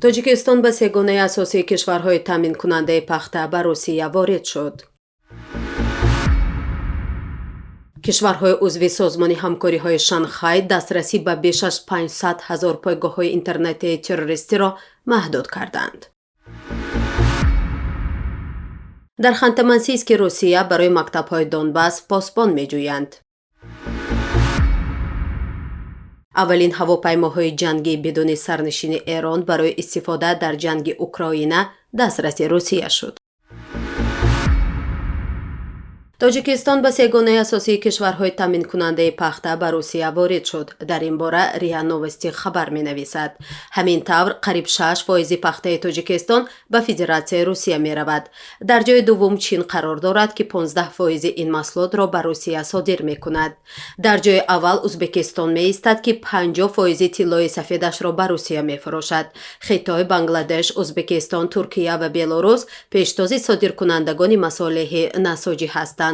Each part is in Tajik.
тоҷикистон ба сегонаи асосии кишварҳои таъминкунандаи пахта ба Русия ворид шуд. кишварҳои узви созмони ҳамкориҳои Шанхай дастрасӣ ба беш аз 500 000 пойгоҳҳои интернетии террористиро маҳдуд карданд. дар Ханты-Мансийски Русия барои мактабҳои Донбасс постпон меҷӯянд. аввалин ҳавопаймоҳои ҷангии бидуни сарнишини Эрон барои истифода дар ҷанги Украина дастраси Русия шуд. тоҷикистон ба сегонаи асосии кишварҳои таъминкунандаи пахта ба Русия ворид шуд. дар ин бора РИА Новости хабар менависад. ҳамин тавр қариб 6% пахтаи Тоҷикистон ба Федератсияи Русия меравад. дар ҷои дуввум Чин қарор дорад ки 15% ин маҳсулотро ба Русия содир мекунад. дар ҷои аввал Узбекистон меистад ки 50% тиллои сафедашро ба Русия мефурӯшад. Хитой, Бангладеш, Узбекистон, Туркия ва Белорус пештози содиркунандагони масолиҳи насоҷӣ ҳастанд.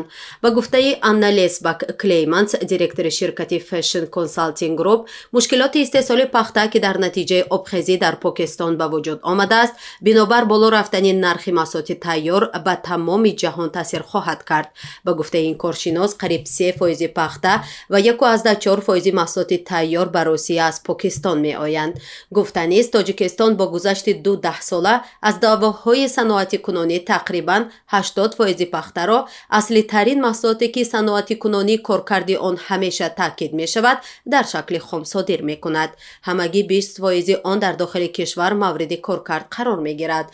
ба гуфтаи Анна Лесбак Клейманс, директори ширкати Fashion Consulting Group, мушкилоти истеҳсоли пахта ки дар натиҷаи обхезӣ дар Покистон ба вуҷуд омадааст, бинобар боло рафтани нархи маҳсулоти тайёр ба тамоми ҷаҳон таъсир хоҳад кард. ба гуфтаи ин коршинос, қариб 3% пахта ва 1.4% маҳсулоти тайёр ба Русия аз Покистон меоянд. гуфтанист, Тоҷикистон бо гузашти 2 даҳсола аз давоҳои саноати кунонӣ тақрибан 80% пахтаро, аслитарин маҳсулоте ки саноати кунонӣ коркарди он ҳамеша таъкид мешавад, дар шакли хом содир мекунад. ҳамагӣ 20% он дар дохили кишвар мавриди коркард қарор мегирад.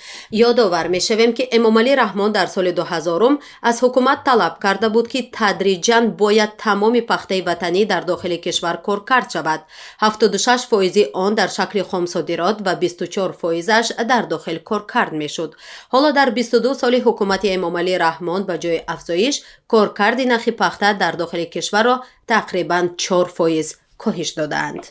ёдовар мешавем ки Эмомалӣ Раҳмон дар соли 2000 аз ҳукумат талаб карда буд ки тадриҷан бояд тамоми пахтаи ватанӣ дар дохили кишвар коркард шавад. 76% он дар шакли хомсодирот ва 24%аш дар дохил коркард мешуд. ҳоло дар 22 соли ҳукумати Эмомалӣ Раҳмон ба ҷои афзоиш, коркарди нахи пахта дар дохили кишварро тақрибан 4% коҳиш доданд.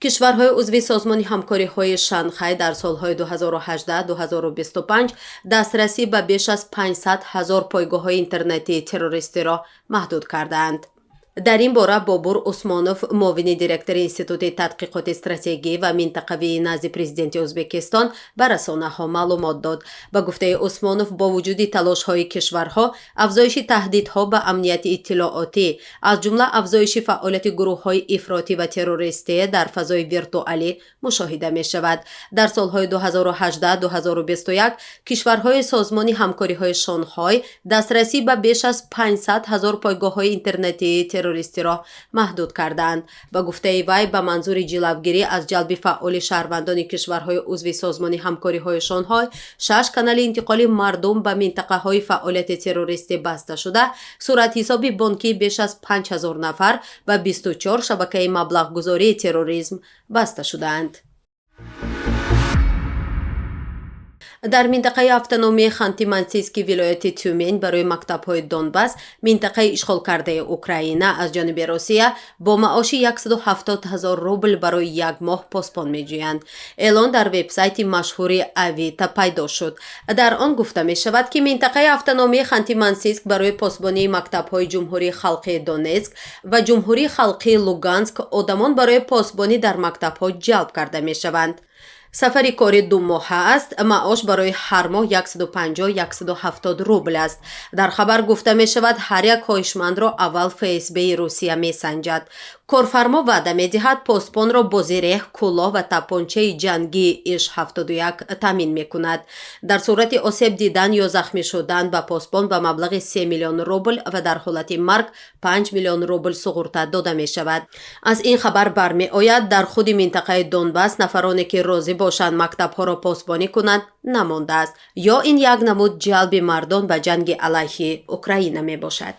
кишварҳои узви созмони ҳамкориҳои Шанхай дар солҳои 2018-2025 дастрасӣ ба беш аз 500 000 пойгоҳҳои интернетии террористиро маҳдуд карданд. дар ин бора Бобур Усмонов, муовини директори Институти тадқиқоти стратегӣ ва минтақавии назди президенти Ӯзбекистон, ба расонаҳо маълумот дод. ба гуфтаи Усмонов, бо вуҷуди талошҳои кишварҳо, афзоиши таҳдидҳо ба амнияти иттилоотӣ, аз ҷумла афзоиши фаъолияти гурӯҳҳои ифротӣ ва террористӣ дар фазои виртуалӣ мушоҳида мешавад. дар солҳои 2018-2021 кишварҳои созмони ҳамкориҳои Шонхой дастрасӣ ба беш аз 500 000 пойгоҳҳои интернетии террористиро маҳдуд карданд. ба гуфтаи вай, ба манзури ҷилавгирӣ аз ҷалби фаъоли шаҳрвандони кишварҳои узви созмони ҳамкориҳои Шонхой, 6 канали интиқоли мардум ба минтақаҳои фаъолияти террористӣ баста шуда, суратҳисоби бонкии беш аз 5000 нафар ва 24 шабакаи маблағгузории терроризм баста шудаанд. дар минтақаи автономии Ханты-Мансийски вилояти Тюмень барои мактабҳои Донбасс, минтақаи ишғолкардаи Украина аз ҷониби Русия бо маоши 170 000 рубл барои як моҳ постпон меҷӯянд. эълон дар вебсайти машҳури Авито пайдо шуд. дар он гуфта мешавад ки минтақаи автономии Ханты-Мансийск барои постпонии мактабҳои Ҷумҳурии Халқии Донецк ва Ҷумҳурии Халқии Луганск одамон барои постпонӣ дар мактабҳо ҷалб карда мешаванд. сафари кори 2 моҳа аст. маош барои ҳар моҳ 150-170 рубл аст. дар хабар гуфта мешавад, ҳар як хоҳишмандро аввал ФСБ-и Русия месанҷад. корфармо ваъда медиҳад постпонро бо зиреҳ, кӯлоҳ ва тапончаи ҷангии ИШ-71 таъмин мекунад. дар сурати осеб дидан ё захмӣ шудан ба постпон ба маблағи 3 миллион рубл ва дар ҳолати марг 5 миллион рубл суғурта дода мешавад. аз ин хабар бармеояд, дар худи минтақаи Донбасс нафароне ки розӣ бошанд мактабҳоро постпонӣ кунанд намондааст. ё ин як намуд ҷалби мардон ба ҷанги алайҳи Украина мебошад.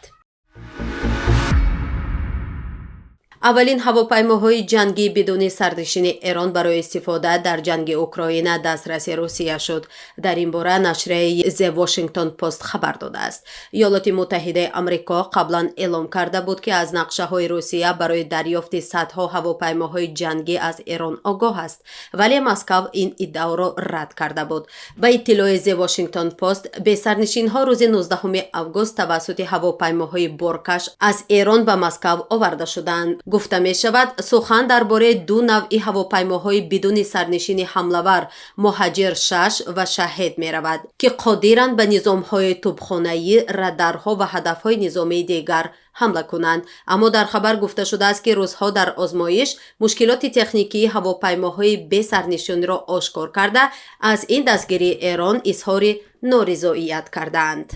аввалин ҳавопаймоҳои ҷангии бидуни сарнишини Эрон барои истифода дар ҷанги Украина дастраси Русия шуд. дар ин бора нашрияи The Washington Post хабар додааст. иёлоти муттаҳидаи Амрико қаблан эълон карда буд ки аз нақшаҳои Русия барои дарёфти садҳо ҳавопаймоҳои ҷангӣ аз Эрон огоҳ аст, вале Москав ин иддаоро рад карда буд. ба иттилои The Washington Post, бесарнишинҳо рӯзи 19 август тавассути ҳавопаймоҳои боркаш аз Эрон ба Москав оварда шуданд. гуфта мешавад сухан дар бораи ду навъи ҳавопаймоҳои бидуни сарнишини ҳамлавар Моҳаҷир-6 ва Шаҳед меравад, ки қодиранд ба низомҳои тӯбхонаӣ, радарҳо ва ҳадафҳои низомии дигар ҳамла кунанд. аммо дар хабар гуфта шудааст, ки русҳо дар озмоиш мушкилоти техникии ҳавопаймоҳои бесарнишинро ошкор карда, аз ин дастгирии Эрон изҳори норизоият карданд.